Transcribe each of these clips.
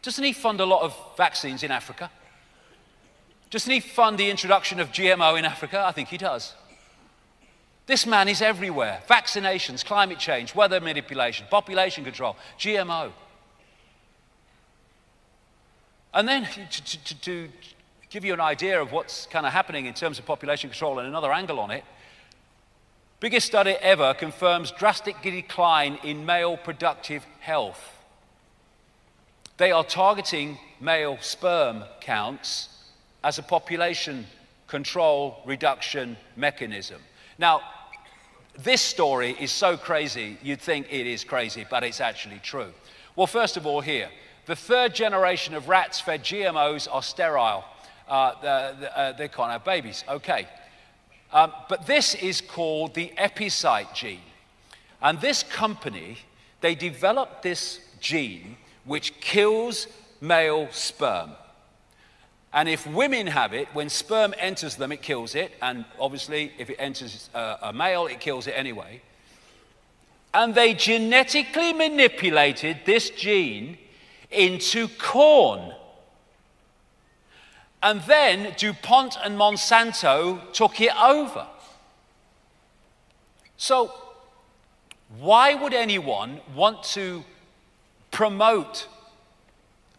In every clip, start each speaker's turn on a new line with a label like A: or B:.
A: Doesn't he fund a lot of vaccines in Africa? Doesn't he fund the introduction of GMO in Africa? I think he does. This man is everywhere. Vaccinations, climate change, weather manipulation, population control, GMO. And then to give you an idea of what's kind of happening in terms of population control and another angle on it, biggest study ever confirms drastic decline in male productive health. They are targeting male sperm counts as a population control reduction mechanism. Now, this story is so crazy, you'd think it is crazy, but it's actually true. Well, first of all here, the third generation of rats fed GMOs are sterile. They can't have babies, okay. But this is called the epicyte gene. And this company, they developed this gene which kills male sperm. And if women have it, when sperm enters them, it kills it. And obviously, if it enters a male, it kills it anyway. And they genetically manipulated this gene into corn. And then DuPont and Monsanto took it over. So why would anyone want to promote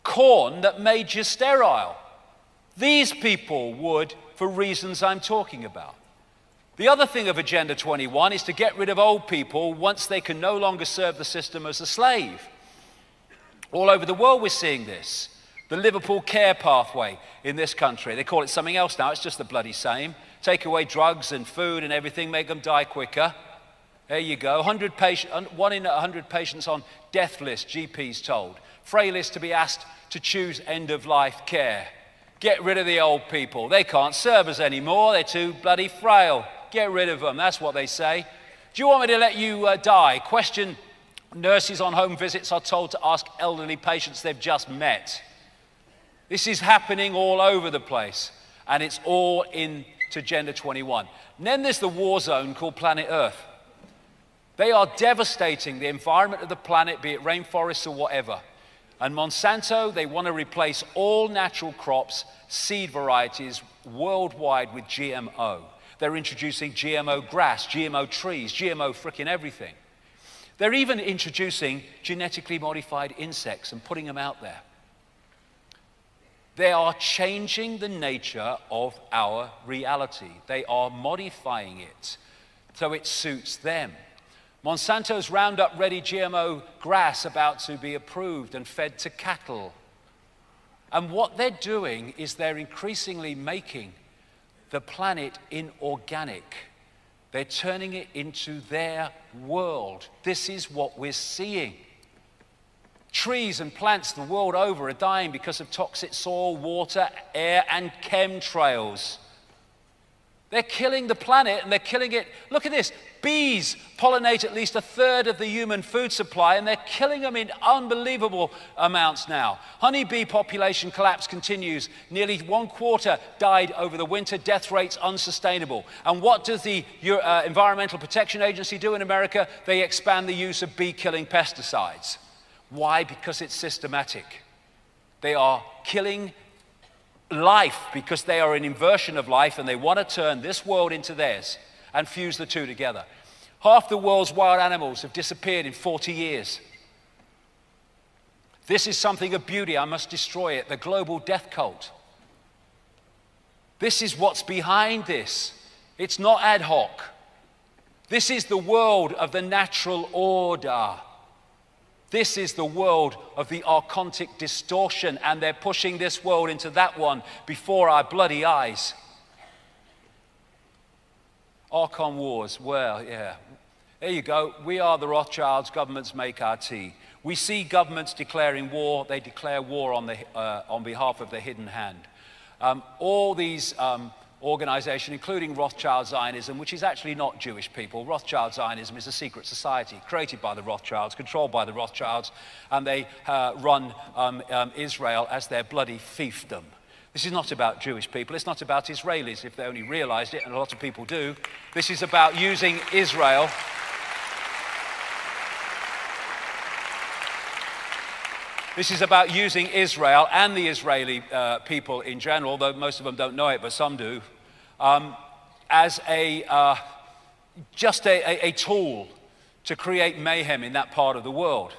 A: corn that made you sterile? These people would, for reasons I'm talking about. The other thing of Agenda 21 is to get rid of old people once they can no longer serve the system as a slave. All over the world we're seeing this. The Liverpool care pathway in this country. They call it something else now, it's just the bloody same. Take away drugs and food and everything, make them die quicker. There you go, 1 in 100 patients on death list, GPs told. Frailest to be asked to choose end-of-life care. Get rid of the old people. They can't serve us anymore, they're too bloody frail. Get rid of them, that's what they say. Do you want me to let you die? Question nurses on home visits are told to ask elderly patients they've just met. This is happening all over the place, and it's all into Agenda 21. And then there's the war zone called Planet Earth. They are devastating the environment of the planet, be it rainforests or whatever. And Monsanto, they want to replace all natural crops, seed varieties worldwide with GMO. They're introducing GMO grass, GMO trees, GMO frickin' everything. They're even introducing genetically modified insects and putting them out there. They are changing the nature of our reality. They are modifying it so it suits them. Monsanto's Roundup Ready GMO grass about to be approved and fed to cattle. And what they're doing is they're increasingly making the planet inorganic. They're turning it into their world. This is what we're seeing. Trees and plants the world over are dying because of toxic soil, water, air, and chemtrails. They're killing the planet and they're killing it. Look at this. Bees pollinate at least 1/3 of the human food supply, and they're killing them in unbelievable amounts now. Honeybee population collapse continues. Nearly 1/4 died over the winter. Death rates unsustainable. And what does the Environmental Protection Agency do in America? They expand the use of bee-killing pesticides. Why? Because it's systematic. They are killing life because they are an inversion of life, and they want to turn this world into theirs and fuse the two together. Half the world's wild animals have disappeared in 40 years. This is something of beauty. I must destroy it. The global death cult. This is what's behind this. It's not ad hoc. This is the world of the natural order. This is the world of the arcontic distortion, and they're pushing this world into that one before our bloody eyes. Archon wars, well, yeah. There you go. We are the Rothschilds, governments make our tea. We see governments declaring war, they declare war on behalf of the hidden hand. All these organization, including Rothschild Zionism, which is actually not Jewish people. Rothschild Zionism is a secret society created by the Rothschilds, controlled by the Rothschilds, and they run Israel as their bloody fiefdom. This is not about Jewish people. It's not about Israelis, if they only realized it, and a lot of people do. This is about using Israel This is about using Israel and the Israeli people in general, though most of them don't know it, but some do, as just a tool to create mayhem in that part of the world.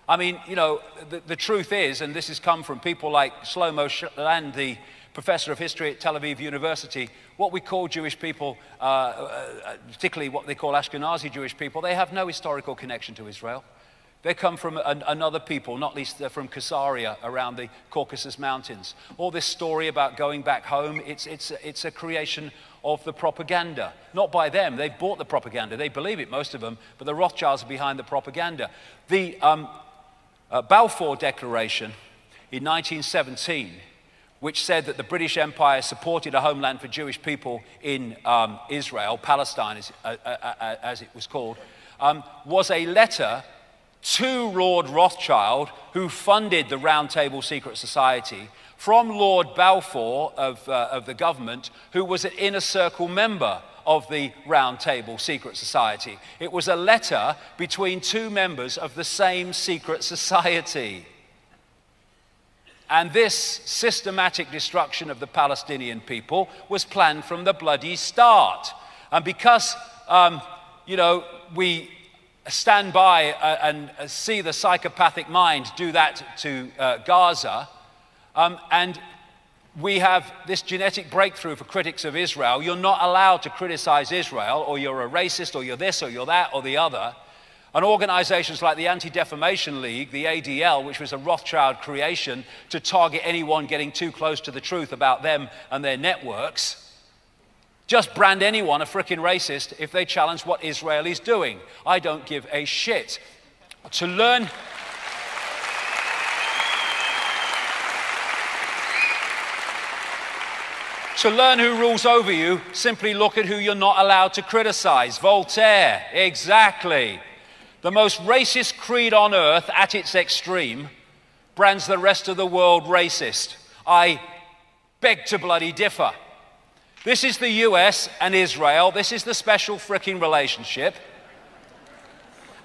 A: I mean, you know, the truth is, and this has come from people like Shlomo Shland, the professor of history at Tel Aviv University, what we call Jewish people, particularly what they call Ashkenazi Jewish people, they have no historical connection to Israel. They come from another people, not least they're from Caesarea around the Caucasus Mountains. All this story about going back home, it's a creation of the propaganda. Not by them, they bought the propaganda. They believe it, most of them, but the Rothschilds are behind the propaganda. The Balfour Declaration in 1917, which said that the British Empire supported a homeland for Jewish people in Israel, Palestine as it was called, was a letter to Lord Rothschild, who funded the Round Table Secret Society, from Lord Balfour of the government, who was an inner circle member of the Round Table Secret Society. It was a letter between two members of the same secret society. And this systematic destruction of the Palestinian people was planned from the bloody start. And because, you know, we stand by and see the psychopathic mind do that to Gaza, and we have this genetic breakthrough for critics of Israel. You're not allowed to criticize Israel, or you're a racist, or you're this, or you're that, or the other. And organizations like the Anti-Defamation League, the ADL, which was a Rothschild creation to target anyone getting too close to the truth about them and their networks, just brand anyone a frickin' racist if they challenge what Israel is doing. I don't give a shit. To learn who rules over you, simply look at who you're not allowed to criticize. Voltaire, exactly. The most racist creed on earth at its extreme brands the rest of the world racist. I beg to bloody differ. This is the US and Israel. This is the special fricking relationship.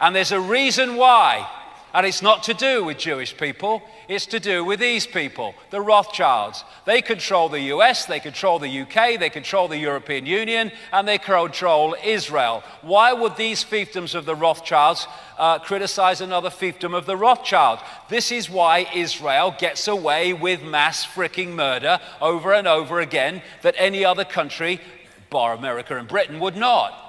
A: And there's a reason why. And it's not to do with Jewish people. It's to do with these people, the Rothschilds. They control the US, they control the UK, they control the European Union, and they control Israel. Why would these fiefdoms of the Rothschilds criticize another fiefdom of the Rothschilds? This is why Israel gets away with mass fricking murder over and over again that any other country, bar America and Britain, would not.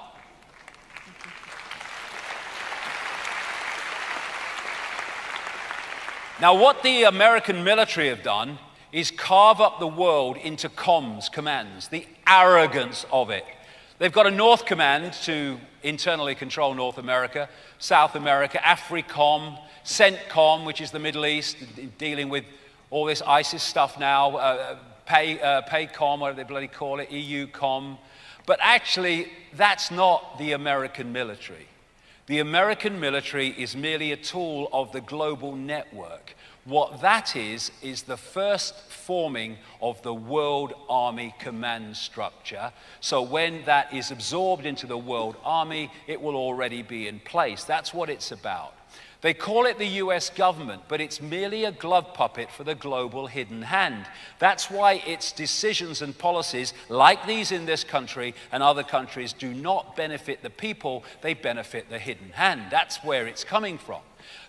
A: Now, what the American military have done is carve up the world into commands, the arrogance of it. They've got a North Command to internally control North America, South America, AFRICOM, CENTCOM, which is the Middle East, dealing with all this ISIS stuff now, PAYCOM, whatever they bloody call it, EUCOM. But actually, that's not the American military. The American military is merely a tool of the global network. What that is the first forming of the World Army command structure. So when that is absorbed into the World Army, it will already be in place. That's what it's about. They call it the US government, but it's merely a glove puppet for the global hidden hand. That's why its decisions and policies, like these in this country and other countries, do not benefit the people, they benefit the hidden hand. That's where it's coming from.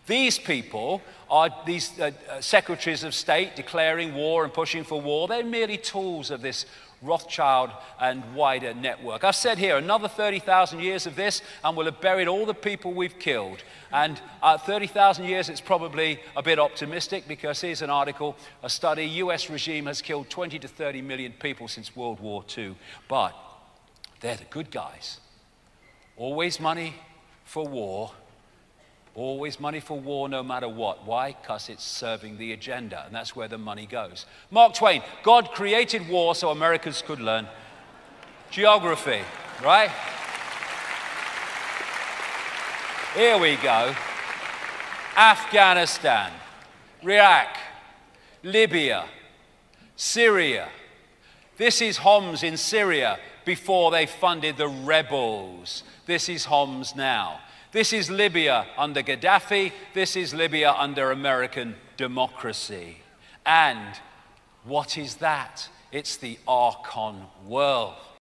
A: These people are these secretaries of state declaring war and pushing for war. They're merely tools of this Rothschild and wider network. I've said here, another 30,000 years of this and we'll have buried all the people we've killed. And 30,000 years, it's probably a bit optimistic, because here's an article, a study, US regime has killed 20 to 30 million people since World War II. But they're the good guys. Always money for war. Always money for war no matter what. Why? Because it's serving the agenda, and that's where the money goes. Mark Twain, God created war so Americans could learn geography, right? Here we go. Afghanistan, Iraq, Libya, Syria. This is Homs in Syria before they funded the rebels. This is Homs now. This is Libya under Gaddafi. This is Libya under American democracy. And what is that? It's the archon world.